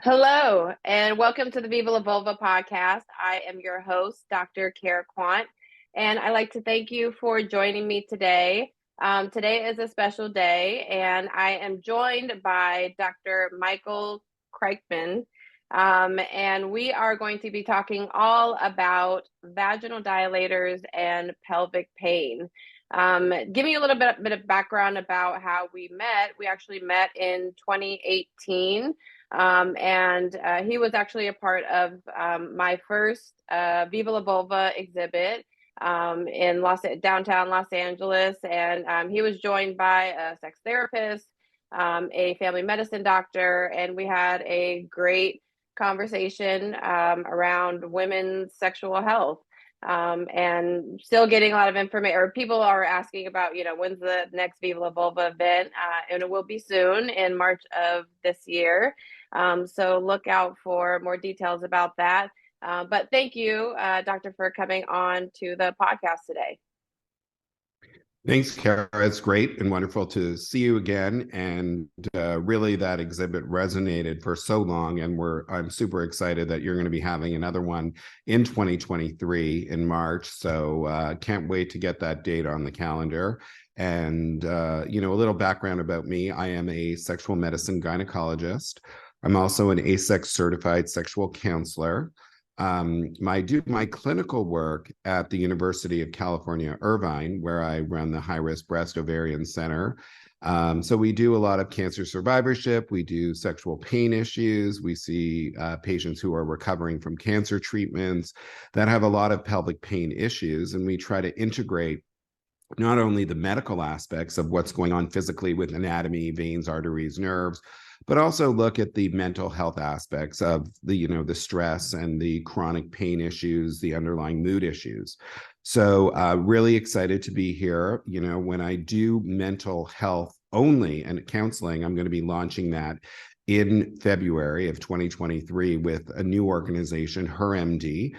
Hello, and welcome to the Viva La Vulva podcast. I am your host, Dr. Krychman, and I'd like to thank you for joining me today. Today is a special day, and I am joined by Dr. Michael Krychman, and we are going to be talking all about vaginal dilators and pelvic pain. Giving you a little bit of background about how we met. We actually met in 2018. He was actually a part of my first Viva La Vulva exhibit in downtown Los Angeles. And he was joined by a sex therapist, a family medicine doctor, and we had a great conversation around women's sexual health. And still getting a lot of information, or people are asking about, when's the next Viva La Vulva event? And it will be soon in March of this year. So look out for more details about that. But thank you, Doctor, for coming on to the podcast today. Thanks, Kara. It's great and wonderful to see you again. And really, that exhibit resonated for so long. And I'm super excited that you're going to be having another one in 2023 in March. So can't wait to get that date on the calendar. And, a little background about me. I am a sexual medicine gynecologist. I'm also an ASEX certified sexual counselor. I do my clinical work at the University of California, Irvine, where I run the high-risk breast ovarian center. So we do a lot of cancer survivorship. We do sexual pain issues. We see patients who are recovering from cancer treatments that have a lot of pelvic pain issues. And we try to integrate not only the medical aspects of what's going on physically with anatomy, veins, arteries, nerves, but also look at the mental health aspects of the stress and the chronic pain issues, the underlying mood issues. So really excited to be here. When I do mental health only and counseling, I'm going to be launching that in February of 2023 with a new organization, HerMD.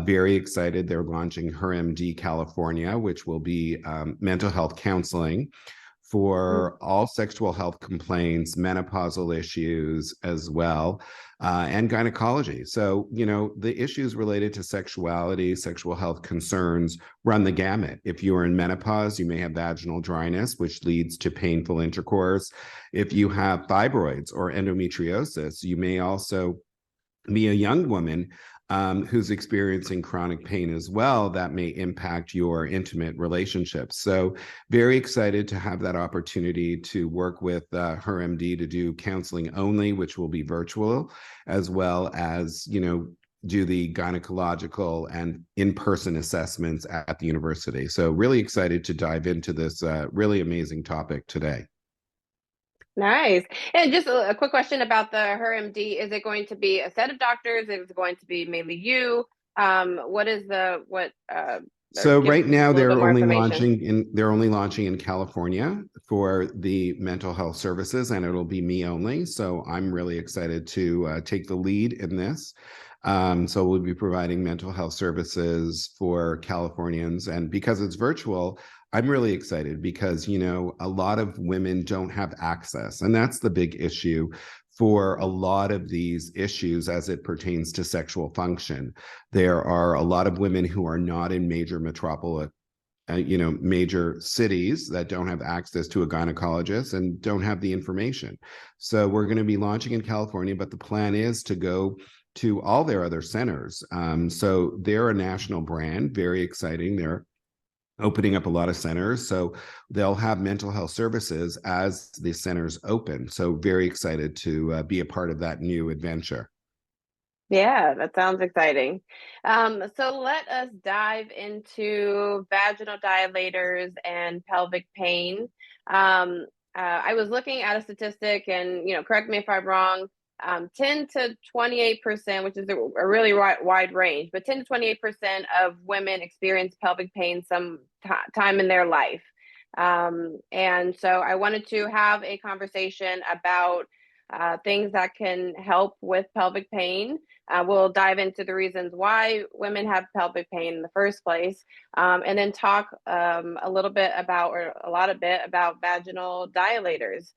Very excited. They're launching HerMD California, which will be mental health counseling for all sexual health complaints, menopausal issues as well, and gynecology. So, the issues related to sexuality, sexual health concerns run the gamut. If you are in menopause, you may have vaginal dryness, which leads to painful intercourse. If you have fibroids or endometriosis, you may also be a young woman who's experiencing chronic pain as well that may impact your intimate relationships. So very excited to have that opportunity to work with HerMD to do counseling only, which will be virtual, as well as, do the gynecological and in-person assessments at the university. So really excited to dive into this really amazing topic today. Nice. And just a quick question about the HerMD. Is it going to be a set of doctors? Is it going to be mainly you? So right now they're only launching in California for the mental health services, and it'll be me only. So I'm really excited to take the lead in this. So we'll be providing mental health services for Californians, and because it's virtual, I'm really excited because, a lot of women don't have access, and that's the big issue for a lot of these issues as it pertains to sexual function. There are a lot of women who are not in major major cities that don't have access to a gynecologist and don't have the information. So we're going to be launching in California, but the plan is to go to all their other centers. So they're a national brand, very exciting. They're opening up a lot of centers. So they'll have mental health services as the centers open. So very excited to be a part of that new adventure. Yeah, that sounds exciting. So let us dive into vaginal dilators and pelvic pain. I was looking at a statistic, and correct me if I'm wrong. 10 to 28%, which is a really wide range, but 10 to 28% of women experience pelvic pain some time in their life. And so I wanted to have a conversation about things that can help with pelvic pain. We'll dive into the reasons why women have pelvic pain in the first place, and then talk a lot about vaginal dilators.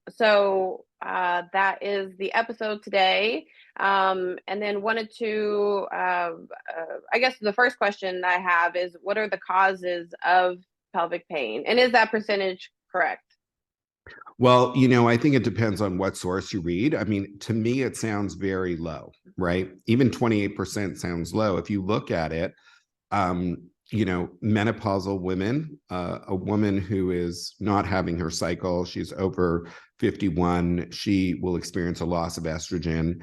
So that is the episode today. And then wanted to, I guess the first question I have is, what are the causes of pelvic pain? And is that percentage correct? Well, I think it depends on what source you read. I mean, to me, it sounds very low, right? Even 28% sounds low. If you look at it, um, menopausal women, a woman who is not having her cycle, she's over 51, she will experience a loss of estrogen.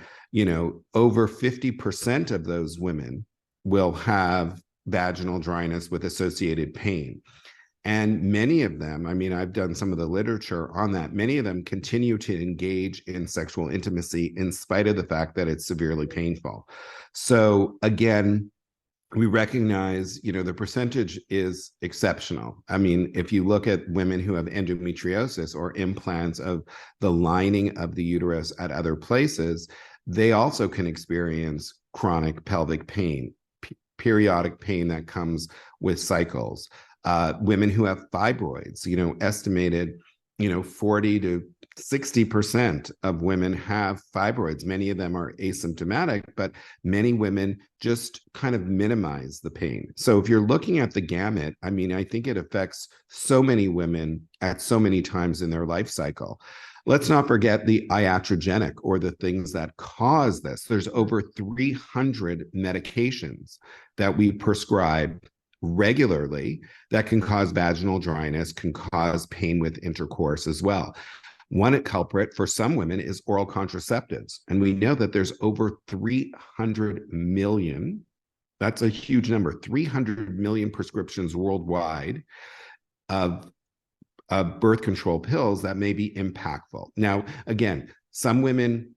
Over 50% of those women will have vaginal dryness with associated pain. And many of them, I mean, I've done some of the literature on that. Many of them continue to engage in sexual intimacy in spite of the fact that it's severely painful. So again, we recognize, the percentage is exceptional. I mean, if you look at women who have endometriosis or implants of the lining of the uterus at other places, they also can experience chronic pelvic pain, periodic pain that comes with cycles. Women who have fibroids, estimated, 40 to 60% of women have fibroids. Many of them are asymptomatic, but many women just kind of minimize the pain. So if you're looking at the gamut, I mean, I think it affects so many women at so many times in their life cycle. Let's not forget the iatrogenic, or the things that cause this. There's over 300 medications that we prescribe regularly that can cause vaginal dryness, can cause pain with intercourse as well. One culprit for some women is oral contraceptives. And we know that there's over 300 million, that's a huge number, 300 million prescriptions worldwide of birth control pills that may be impactful. Now, again, some women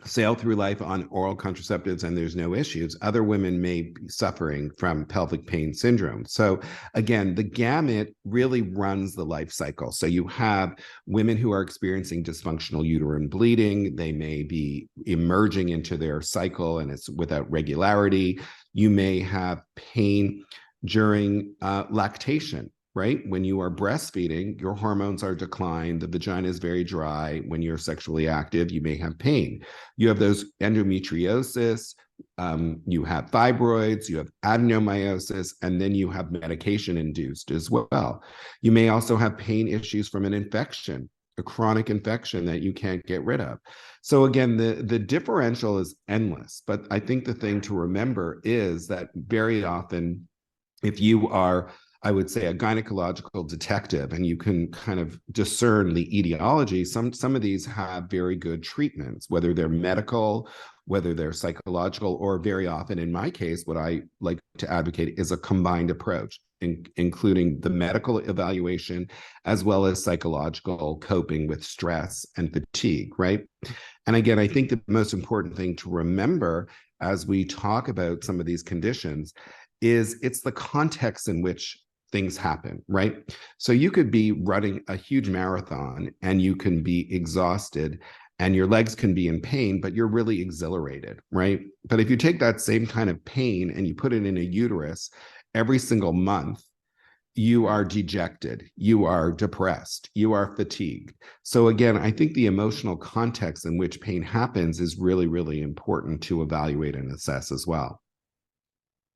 sail through life on oral contraceptives and there's no issues. Other women may be suffering from pelvic pain syndrome. So again, the gamut really runs the life cycle. So you have women who are experiencing dysfunctional uterine bleeding. They may be emerging into their cycle and it's without regularity. You may have pain during lactation. Right? When you are breastfeeding, your hormones are declined, the vagina is very dry. When you're sexually active, you may have pain. You have those endometriosis, you have fibroids, you have adenomyosis, and then you have medication induced as well. You may also have pain issues from an infection, a chronic infection that you can't get rid of. So again, the differential is endless. But I think the thing to remember is that very often, if you are, I would say, a gynecological detective, and you can kind of discern the etiology, some of these have very good treatments, whether they're medical, whether they're psychological, or very often, in my case, what I like to advocate is a combined approach, including the medical evaluation as well as psychological coping with stress and fatigue, right? And again, I think the most important thing to remember as we talk about some of these conditions is it's the context in which things happen, right? So you could be running a huge marathon and you can be exhausted and your legs can be in pain, but you're really exhilarated, right? But if you take that same kind of pain and you put it in a uterus every single month, you are dejected, you are depressed, you are fatigued. So again, I think the emotional context in which pain happens is really, really important to evaluate and assess as well.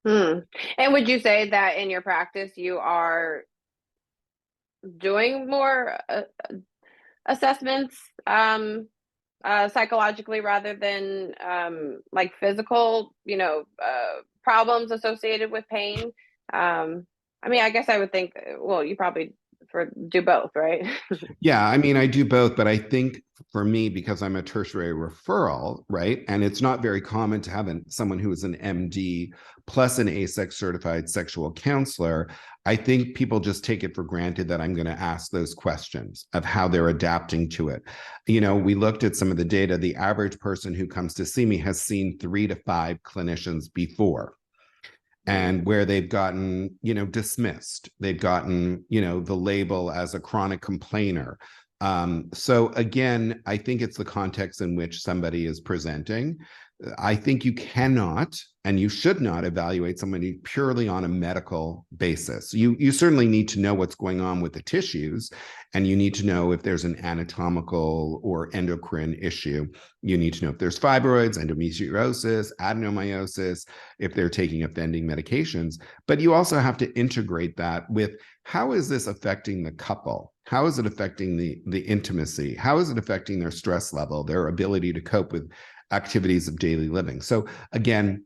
And would you say that in your practice you are doing more assessments psychologically rather than like physical, problems associated with pain? I mean, I guess I would think, well, you probably do both, right? Yeah, I mean, I do both, but I think for me, because I'm a tertiary referral, right? And it's not very common to have someone who is an MD plus an ASEX certified sexual counselor. I think people just take it for granted that I'm going to ask those questions of how they're adapting to it. We looked at some of the data. The average person who comes to see me has seen 3 to 5 clinicians before. And where they've gotten, dismissed, they've gotten, the label as a chronic complainer, So again, I think it's the context in which somebody is presenting. I think you cannot and you should not evaluate somebody purely on a medical basis. You certainly need to know what's going on with the tissues, and you need to know if there's an anatomical or endocrine issue. You need to know if there's fibroids, endometriosis, adenomyosis, if they're taking offending medications. But you also have to integrate that with, how is this affecting the couple? How is it affecting the intimacy? How is it affecting their stress level, their ability to cope with activities of daily living? So again,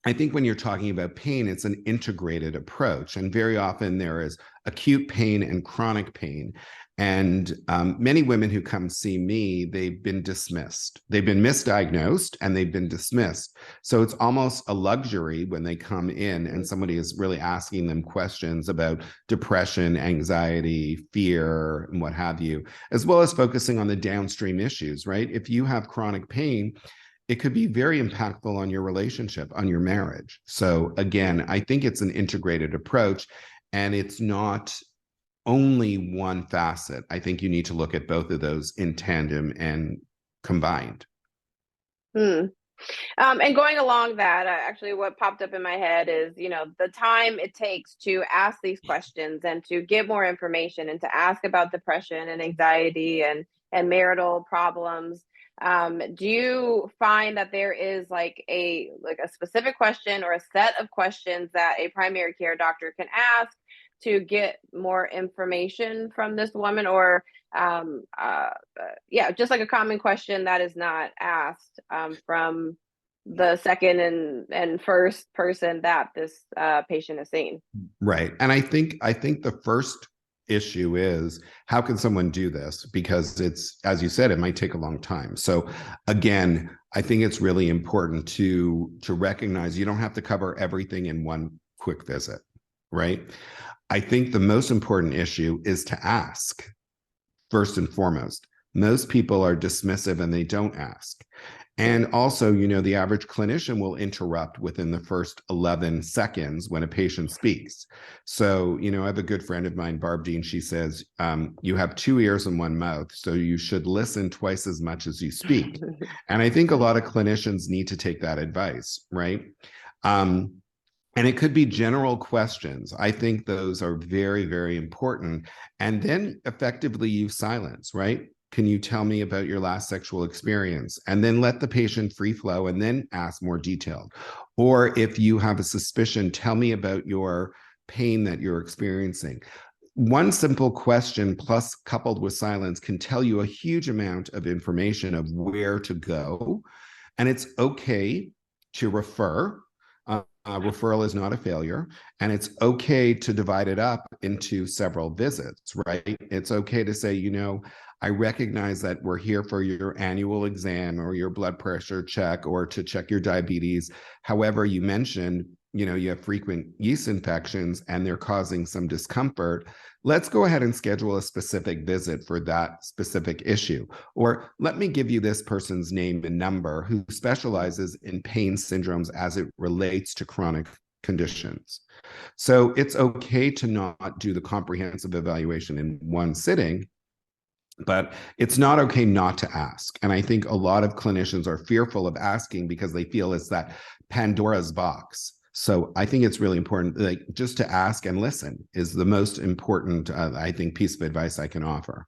I think when you're talking about pain, it's an integrated approach. And very often there is acute pain and chronic pain. And many women who come see me, they've been dismissed. They've been misdiagnosed and they've been dismissed. So it's almost a luxury when they come in and somebody is really asking them questions about depression, anxiety, fear, and what have you, as well as focusing on the downstream issues, right? If you have chronic pain, it could be very impactful on your relationship, on your marriage. So again, I think it's an integrated approach, and it's not only one facet. I think you need to look at both of those in tandem and combined. And going along that, actually what popped up in my head is, the time it takes to ask these questions and to get more information and to ask about depression and anxiety and marital problems. Do you find that there is like a specific question or a set of questions that a primary care doctor can ask to get more information from this woman, or just like a common question that is not asked from the second and first person that this patient is seeing? Right. And I think the first issue is, how can someone do this? Because it's, as you said, it might take a long time. So again, I think it's really important to recognize you don't have to cover everything in one quick visit, right? I think the most important issue is to ask first and foremost. Most people are dismissive and they don't ask. And also, the average clinician will interrupt within the first 11 seconds when a patient speaks. So, I have a good friend of mine, Barb Dean, she says, you have 2 ears and 1 mouth, so you should listen twice as much as you speak. And I think a lot of clinicians need to take that advice, right? And it could be general questions. I think those are very, very important. And then effectively use silence, right? Can you tell me about your last sexual experience? And then let the patient free flow and then ask more detailed. Or if you have a suspicion, tell me about your pain that you're experiencing. One simple question plus coupled with silence can tell you a huge amount of information of where to go. And it's okay to refer. Referral is not a failure, and it's okay to divide it up into several visits, right? It's okay to say, I recognize that we're here for your annual exam or your blood pressure check or to check your diabetes. However, you mentioned, you have frequent yeast infections and they're causing some discomfort. Let's go ahead and schedule a specific visit for that specific issue. Or let me give you this person's name and number who specializes in pain syndromes as it relates to chronic conditions. So it's okay to not do the comprehensive evaluation in one sitting, but it's not okay not to ask. And I think a lot of clinicians are fearful of asking because they feel it's that Pandora's box. So I think it's really important, like, just to ask and listen is the most important, I think, piece of advice I can offer.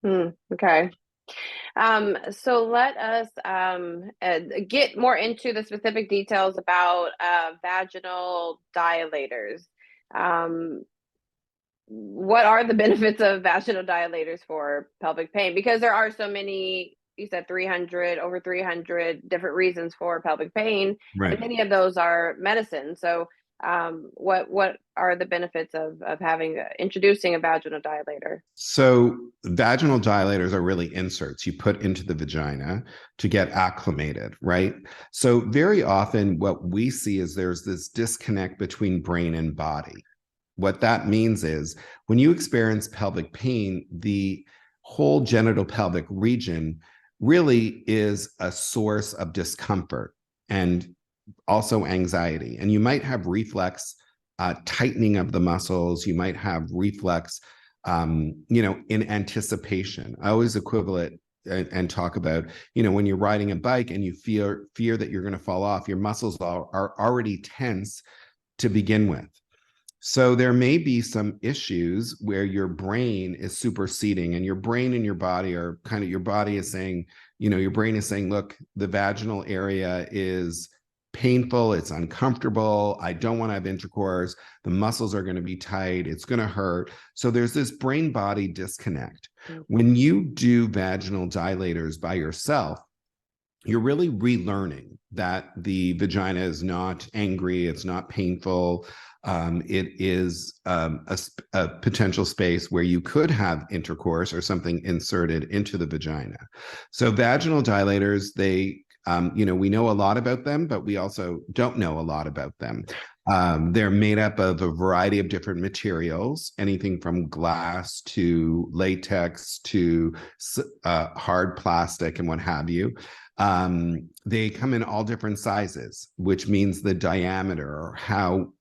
Okay. So let us get more into the specific details about vaginal dilators. What are the benefits of vaginal dilators for pelvic pain? Because there are so many, you said over 300 different reasons for pelvic pain, right? And many of those are medicine. So what are the benefits of introducing a vaginal dilator? So vaginal dilators are really inserts you put into the vagina to get acclimated, right? So very often what we see is there's this disconnect between brain and body. What that means is when you experience pelvic pain, the whole genital pelvic region really is a source of discomfort and also anxiety. And you might have reflex tightening of the muscles. You might have reflex in anticipation. I always equivalent and talk about, when you're riding a bike and you fear that you're going to fall off, your muscles are already tense to begin with. So there may be some issues where your brain is superseding, and your brain and your body are kind of, your body is saying, your brain is saying, look, the vaginal area is painful, it's uncomfortable, I don't want to have intercourse, the muscles are going to be tight, it's going to hurt. So there's this brain body disconnect. When you do vaginal dilators by yourself, you're really relearning that the vagina is not angry, it's not painful. It is a potential space where you could have intercourse or something inserted into the vagina. So vaginal dilators, they, we know a lot about them, but we also don't know a lot about them. They're made up of a variety of different materials, anything from glass to latex to hard plastic and what have you. They come in all different sizes, which means the diameter or how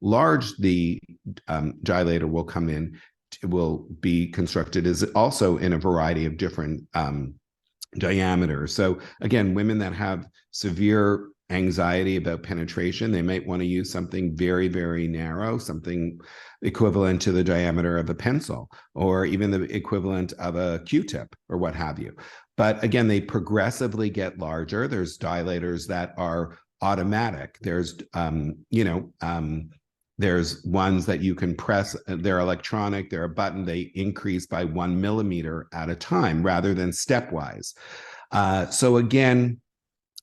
large the dilator will come in will be constructed is also in a variety of different diameters. So again, women that have severe anxiety about penetration, they might want to use something very, very narrow, something equivalent to the diameter of a pencil, or even the equivalent of a Q-tip or what have you. But again, they progressively get larger. There's dilators that are automatic. There's, there's ones that you can press, they're electronic, they're a button, they increase by 1 millimeter at a time rather than stepwise. So again,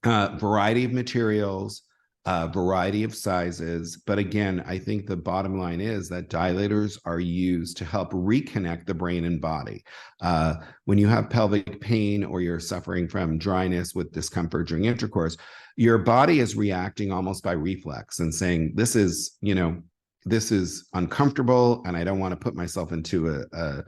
variety of materials, variety of sizes. But again, I think the bottom line is that dilators are used to help reconnect the brain and body. When you have pelvic pain or you're suffering from dryness with discomfort during intercourse, your body is reacting almost by reflex and saying, this is uncomfortable and I don't want to put myself into a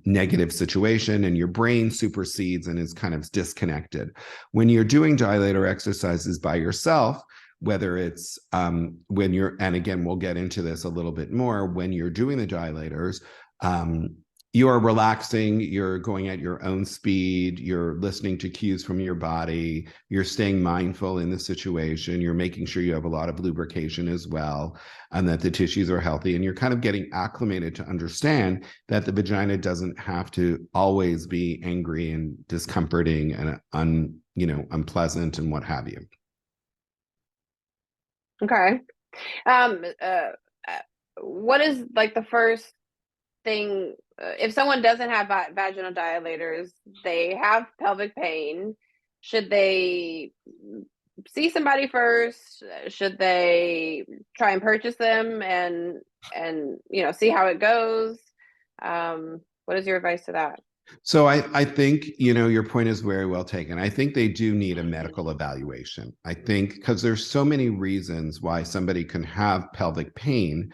negative situation, and your brain supersedes and is kind of disconnected. When you're doing dilator exercises by yourself, whether it's when you're, and again, we'll get into this a little bit more, when you're doing the dilators, you are relaxing, you're going at your own speed, you're listening to cues from your body, you're staying mindful in the situation, you're making sure you have a lot of lubrication as well, and that the tissues are healthy, and you're kind of getting acclimated to understand that the vagina doesn't have to always be angry and discomforting and unpleasant and what have you. Okay. What is like the first thing, if someone doesn't have vaginal dilators, they have pelvic pain, should they see somebody first? Should they try and purchase them and see how it goes? What is your advice to that? So I think, your point is very well taken. I think they do need a medical evaluation. I think because there's so many reasons why somebody can have pelvic pain.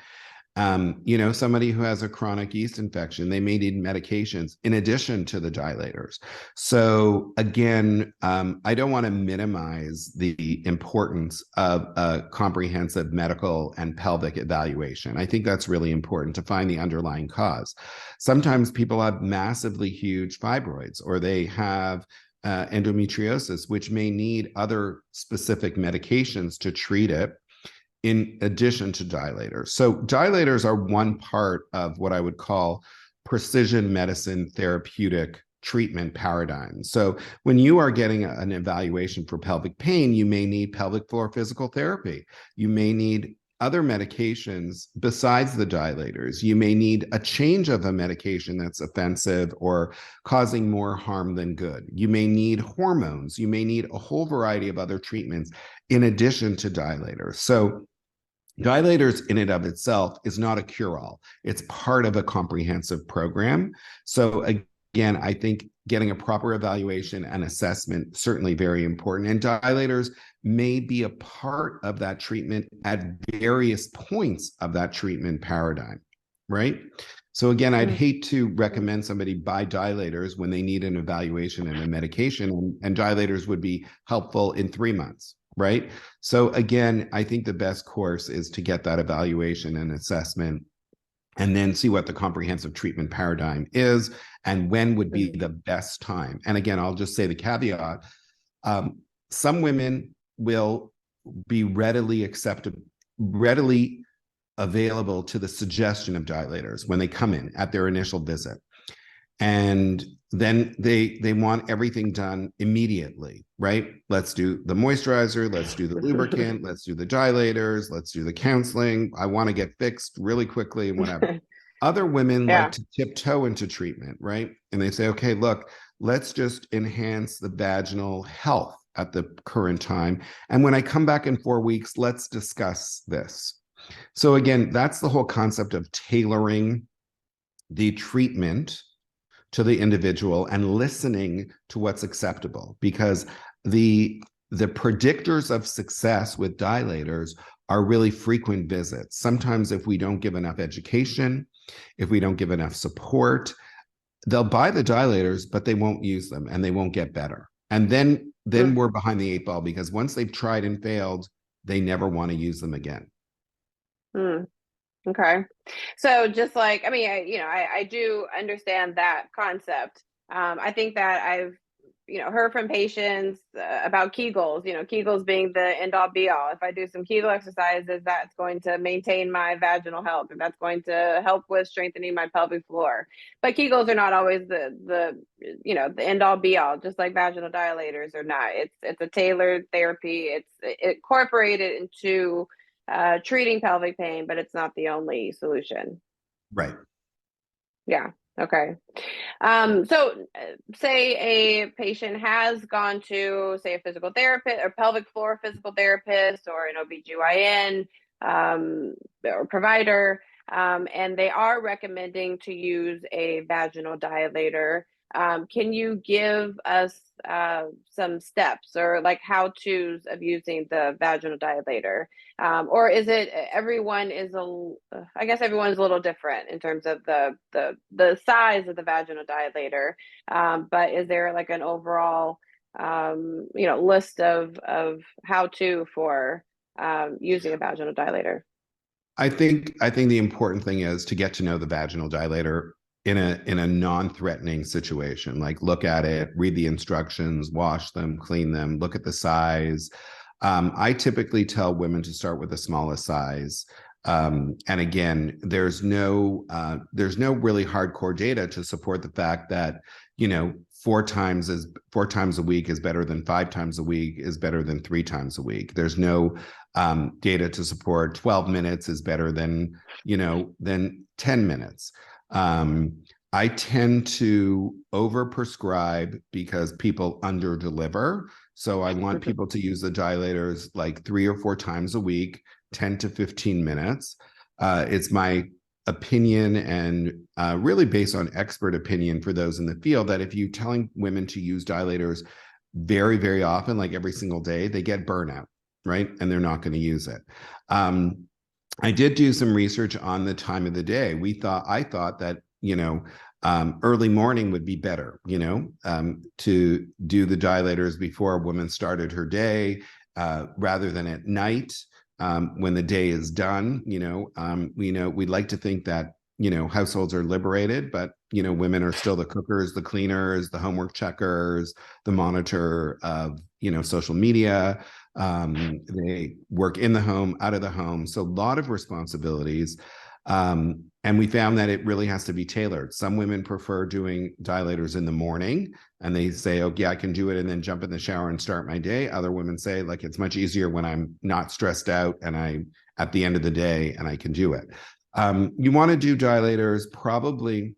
Somebody who has a chronic yeast infection, they may need medications in addition to the dilators. So again, I don't want to minimize the importance of a comprehensive medical and pelvic evaluation. I think that's really important to find the underlying cause. Sometimes people have massively huge fibroids, or they have endometriosis, which may need other specific medications to treat it, in addition to dilators. So dilators are one part of what I would call precision medicine therapeutic treatment paradigm. So when you are getting an evaluation for pelvic pain, you may need pelvic floor physical therapy. You may need other medications besides the dilators. You may need a change of a medication that's offensive or causing more harm than good. You may need hormones. You may need a whole variety of other treatments in addition to dilators. So dilators in and of itself is not a cure-all. It's part of a comprehensive program. So again, I think getting a proper evaluation and assessment, certainly very important. And dilators may be a part of that treatment at various points of that treatment paradigm, right? So again, I'd hate to recommend somebody buy dilators when they need an evaluation and a medication, and dilators would be helpful in 3 months, right? So again, I think the best course is to get that evaluation and assessment and then see what the comprehensive treatment paradigm is and when would be the best time. And again, I'll just say the caveat, some women will be readily available to the suggestion of dilators when they come in at their initial visit. And then they want everything done immediately, right? Let's do the moisturizer, let's do the lubricant, let's do the dilators, let's do the counseling. I want to get fixed really quickly and whatever. Other women like to tiptoe into treatment, right? And they say, okay, look, let's just enhance the vaginal health at the current time. And when I come back in 4 weeks, let's discuss this. So again, that's the whole concept of tailoring the treatment to the individual and listening to what's acceptable, because the predictors of success with dilators are really frequent visits. Sometimes if we don't give enough education, if we don't give enough support, they'll buy the dilators, but they won't use them and they won't get better. And then we're behind the 8 ball, because once they've tried and failed, they never want to use them again. Okay. So just like, I mean, I do understand that concept. I think that I've, heard from patients about Kegels, Kegels being the end all be all. If I do some Kegel exercises, that's going to maintain my vaginal health, and that's going to help with strengthening my pelvic floor. But Kegels are not always the end all be all, just like vaginal dilators are not. It's a tailored therapy. It's incorporated into treating pelvic pain, but it's not the only solution. Right. Yeah. Okay. So say a patient has gone to, say, a physical therapist or pelvic floor physical therapist or an OBGYN or provider, and they are recommending to use a vaginal dilator. Can you give us some steps or like how-tos of using the vaginal dilator? Or is it everyone is I guess everyone's a little different in terms of the size of the vaginal dilator. But is there like an overall list of how-to for using a vaginal dilator? I think the important thing is to get to know the vaginal dilator in a non-threatening situation. Like, look at it, read the instructions, wash them, clean them, look at the size. I typically tell women to start with the smallest size. And again, there's no really hardcore data to support the fact that, 4 times a week is better than 5 times a week is better than 3 times a week. There's no data to support 12 minutes is better than 10 minutes. I tend to overprescribe because people underdeliver. So I want people to use the dilators like 3 or 4 times a week, 10 to 15 minutes. It's my opinion and really based on expert opinion for those in the field that if you're telling women to use dilators very, very often, like every single day, they get burnout, right? And they're not going to use it. I did do some research on the time of the day. I thought that, early morning would be better, to do the dilators before a woman started her day, rather than at night, when the day is done. We'd like to think that, households are liberated, but, women are still the cookers, the cleaners, the homework checkers, the monitor of, social media. They work in the home, out of the home. So a lot of responsibilities. And we found that it really has to be tailored. Some women prefer doing dilators in the morning and they say, oh yeah, I can do it and then jump in the shower and start my day. Other women say like, it's much easier when I'm not stressed out and I'm at the end of the day and I can do it. You want to do dilators probably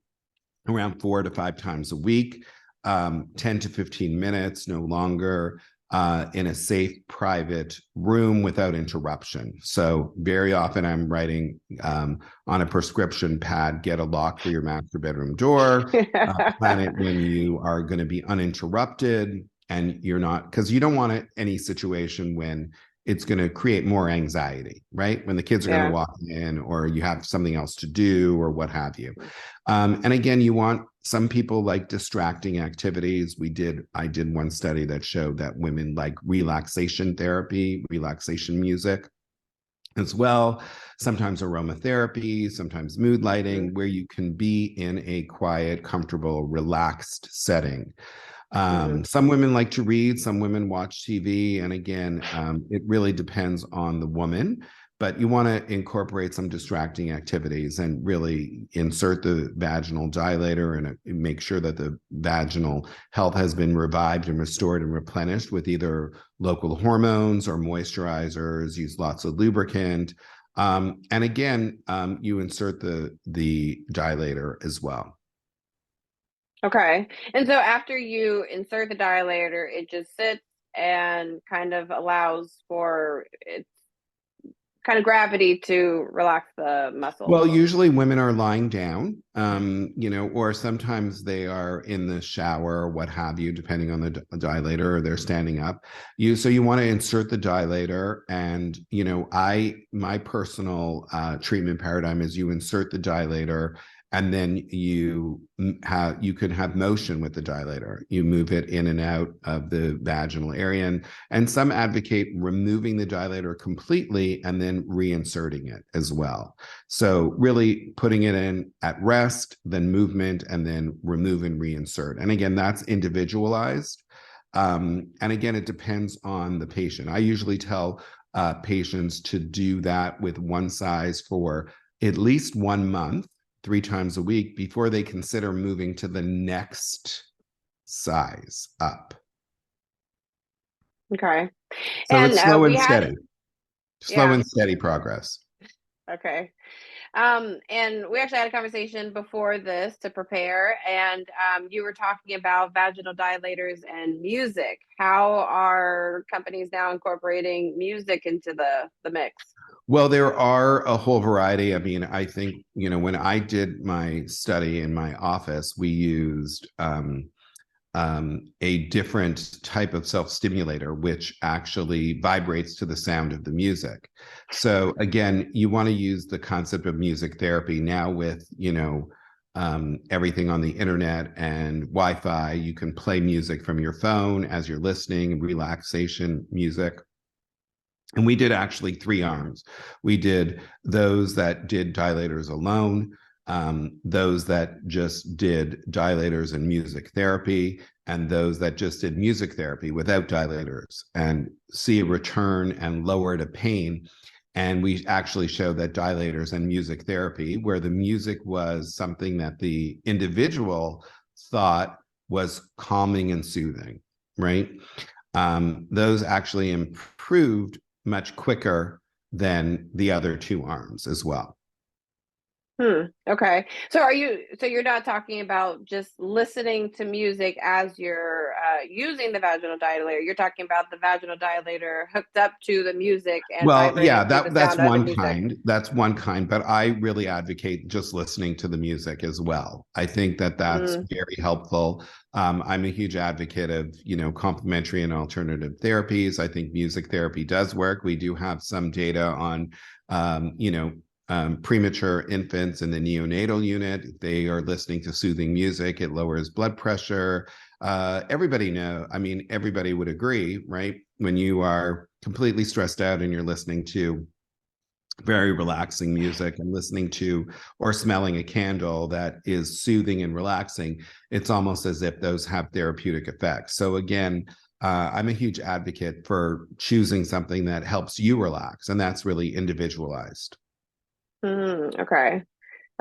around 4 to 5 times a week, 10 to 15 minutes, no longer. In a safe, private room without interruption. So very often I'm writing on a prescription pad, get a lock for your master bedroom door, plan it when you are going to be uninterrupted and you're not, because you don't want any situation when it's going to create more anxiety, right? When the kids are going to walk in or you have something else to do or what have you. And again, you want some people like distracting activities. I did one study that showed that women like relaxation therapy, relaxation music. as well. Sometimes aromatherapy, sometimes mood lighting, where you can be in a quiet, comfortable, relaxed setting. Some women like to read, some women watch TV. And again, it really depends on the woman, but you want to incorporate some distracting activities and really insert the vaginal dilator and make sure that the vaginal health has been revived and restored and replenished with either local hormones or moisturizers. Use lots of lubricant. And again, you insert the dilator as well. Okay. And so after you insert the dilator, it just sits and kind of allows for its kind of gravity to relax the muscles. Well, usually women are lying down, or sometimes they are in the shower or what have you, depending on the dilator, or they're standing up. So you want to insert the dilator, and my personal treatment paradigm is you insert the dilator, and then you can have motion with the dilator. You move it in and out of the vaginal area, and some advocate removing the dilator completely and then reinserting it as well. So really putting it in at rest, then movement, and then remove and reinsert. And again, that's individualized. And again, it depends on the patient. I usually tell patients to do that with one size for at least 1 month, 3 times a week, before they consider moving to the next size up. Okay. So and it's slow we and steady. Slow Yeah. and steady progress. Okay. And we actually had a conversation before this to prepare, and you were talking about vaginal dilators and music. How are companies now incorporating music into the mix? Well, there are a whole variety. I mean, I think, when I did my study in my office, we used a different type of self-stimulator, which actually vibrates to the sound of the music. So again, you want to use the concept of music therapy now with, everything on the internet and Wi-Fi. You can play music from your phone as you're listening, relaxation music. And we did actually 3 arms. We did those that did dilators alone, those that just did dilators and music therapy, and those that just did music therapy without dilators, and see a return and lower to pain. And we actually showed that dilators and music therapy, where the music was something that the individual thought was calming and soothing, right? Those actually improved much quicker than the other 2 arms as well. Okay. So you're not talking about just listening to music as you're using the vaginal dilator. You're talking about the vaginal dilator hooked up to the music and Well, yeah, vibrating to the that's sound of the one music. kind. That's one kind, but I really advocate just listening to the music as well. I think that that's very helpful. I'm a huge advocate of, complementary and alternative therapies. I think music therapy does work. We do have some data on, premature infants in the neonatal unit. They are listening to soothing music. It lowers blood pressure. Everybody would agree, right? When you are completely stressed out and you're listening to very relaxing music and listening to or smelling a candle that is soothing and relaxing, it's almost as if those have therapeutic effects. So again, I'm a huge advocate for choosing something that helps you relax, and that's really individualized. Okay.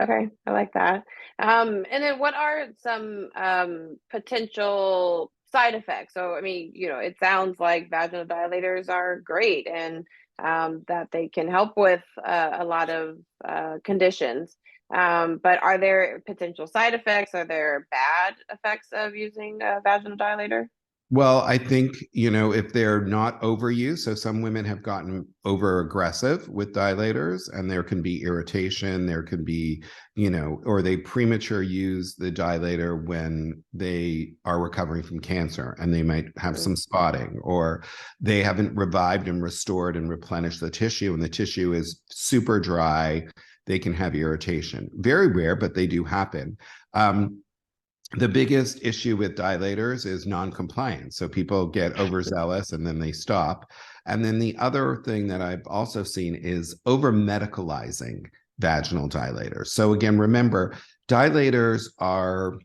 Okay, I like that. And then what are some potential side effects? So, I mean, it sounds like vaginal dilators are great, and that they can help with a lot of conditions. But are there potential side effects? Are there bad effects of using a vaginal dilator? Well, I think, if they're not overused, so some women have gotten over aggressive with dilators, and there can be irritation, there can be, or they premature use the dilator when they are recovering from cancer, and they might have some spotting, or they haven't revived and restored and replenished the tissue, and the tissue is super dry. They can have irritation. Very rare, but they do happen. the biggest issue with dilators is non-compliance. So people get overzealous and then they stop. And then the other thing that I've also seen is over-medicalizing vaginal dilators. So again, remember, dilators are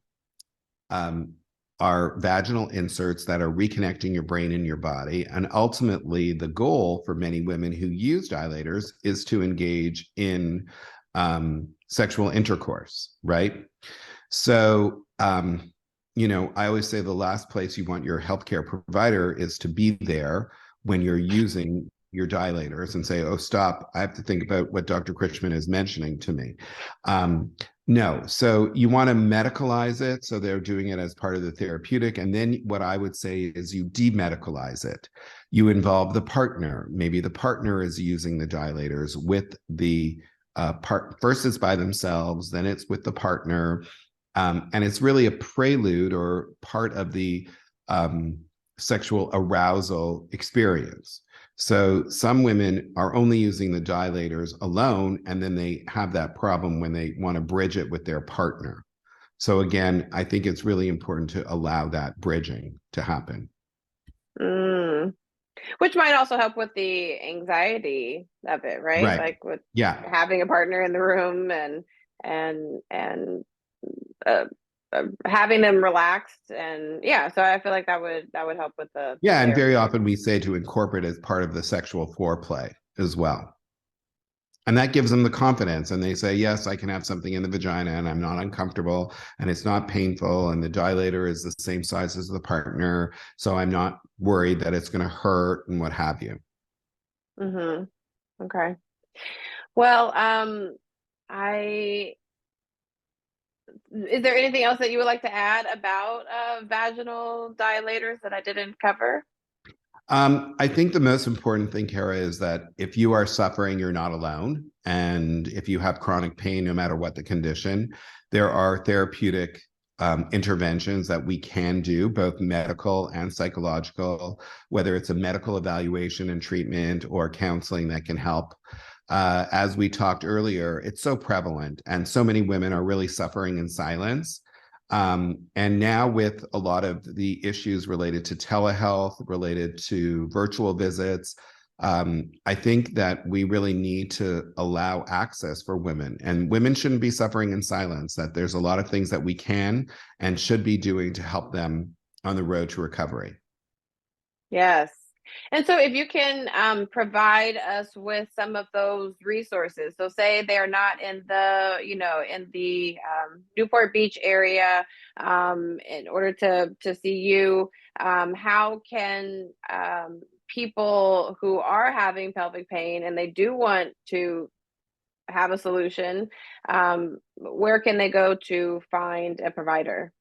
vaginal inserts that are reconnecting your brain and your body. And ultimately, the goal for many women who use dilators is to engage in sexual intercourse, right? So, I always say the last place you want your healthcare provider is to be there when you're using your dilators and say, oh, stop, I have to think about what Dr. Krychman is mentioning to me. No, so you want to medicalize it. So they're doing it as part of the therapeutic. And then what I would say is you demedicalize it. You involve the partner. Maybe the partner is using the dilators with the first it's by themselves, then it's with the partner. And it's really a prelude or part of the sexual arousal experience. So some women are only using the dilators alone, and then they have that problem when they want to bridge it with their partner. So again, I think it's really important to allow that bridging to happen. Which might also help with the anxiety of it, right? Right. Like with Yeah. having a partner in the room and having them relaxed, and yeah, so I feel like that would help with the And very therapy. often we say to incorporate as part of the sexual foreplay as well. And that gives them the confidence, and they say, yes, I can have something in the vagina and I'm not uncomfortable and it's not painful, and the dilator is the same size as the partner, so I'm not worried that it's going to hurt and what have you. Okay. Well, is there anything else that you would like to add about vaginal dilators that I didn't cover? I think the most important thing, Kara, is that if you are suffering, you're not alone. And if you have chronic pain, no matter what the condition, there are therapeutic interventions that we can do, both medical and psychological, whether it's a medical evaluation and treatment or counseling that can help. As we talked earlier, it's so prevalent, and so many women are really suffering in silence. And now with a lot of the issues related to telehealth, related to virtual visits, I think that we really need to allow access for women, and women shouldn't be suffering in silence, that there's a lot of things that we can and should be doing to help them on the road to recovery. Yes. And so if you can provide us with some of those resources, so say they're not in the, in the Newport Beach area, in order to see you, how can people who are having pelvic pain and they do want to have a solution, where can they go to find a provider?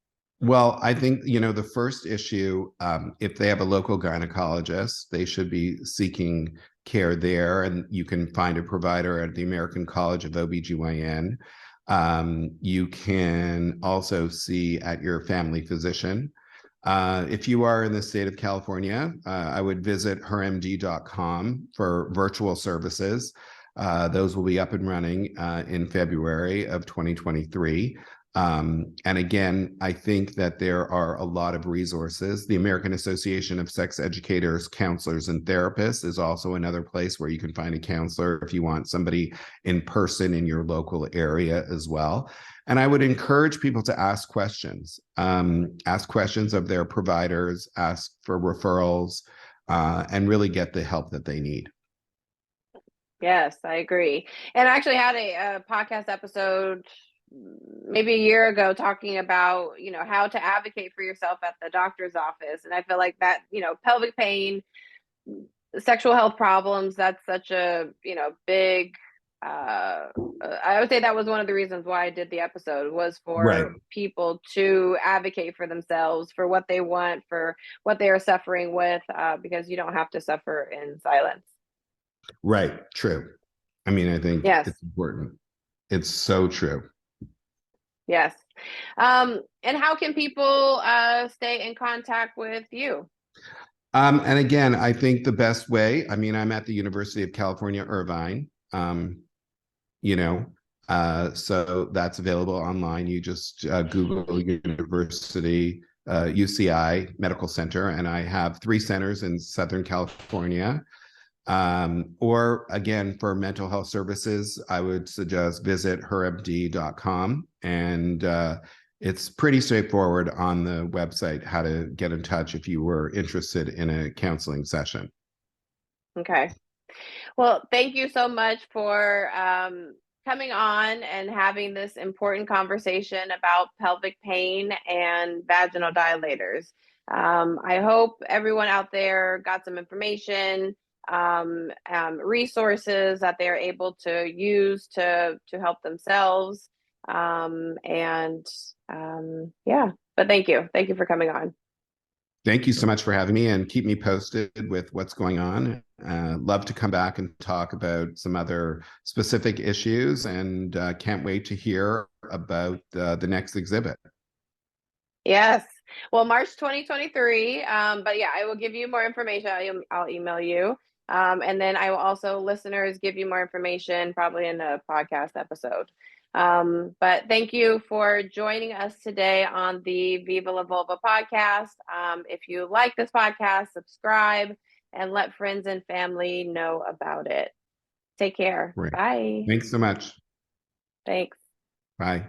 Well, I think, the first issue, if they have a local gynecologist, they should be seeking care there. And you can find a provider at the American College of OBGYN. You can also see at your family physician. If you are in the state of California, I would visit hermd.com for virtual services. Those will be up and running in February of 2023. And again, I think that there are a lot of resources. The American Association of Sex Educators, Counselors, and Therapists is also another place where you can find a counselor if you want somebody in person in your local area as well. And I would encourage people to ask questions of their providers, ask for referrals, and really get the help that they need. Yes, I agree. And I actually had a podcast episode maybe a year ago talking about, how to advocate for yourself at the doctor's office. And I feel like that, pelvic pain, sexual health problems, that's such a, big, I would say that was one of the reasons why I did the episode, was for people to advocate for themselves, for what they want, for what they are suffering with, because you don't have to suffer in silence. Right. True. I mean, I think it's important. It's so true. Yes. And how can people stay in contact with you? And again, I think the best way, I'm at the University of California, Irvine. So that's available online. You just Google University, UCI Medical Center, and I have 3 centers in Southern California. Or again, for mental health services, I would suggest visit hermd.com. And it's pretty straightforward on the website how to get in touch if you were interested in a counseling session. Okay. Well, thank you so much for coming on and having this important conversation about pelvic pain and vaginal dilators. I hope everyone out there got some information, resources that they're able to use to help themselves. Yeah, but thank you. Thank you for coming on. Thank you so much for having me, and keep me posted with what's going on. Love to come back and talk about some other specific issues, and can't wait to hear about the next exhibit. Yes. Well, March 2023. But yeah, I will give you more information. I'll email you. And then I will also, listeners, give you more information probably in a podcast episode. But thank you for joining us today on the Viva La Vulva podcast. If you like this podcast, subscribe and let friends and family know about it. Take care. Great. Bye. Thanks so much. Thanks. Bye.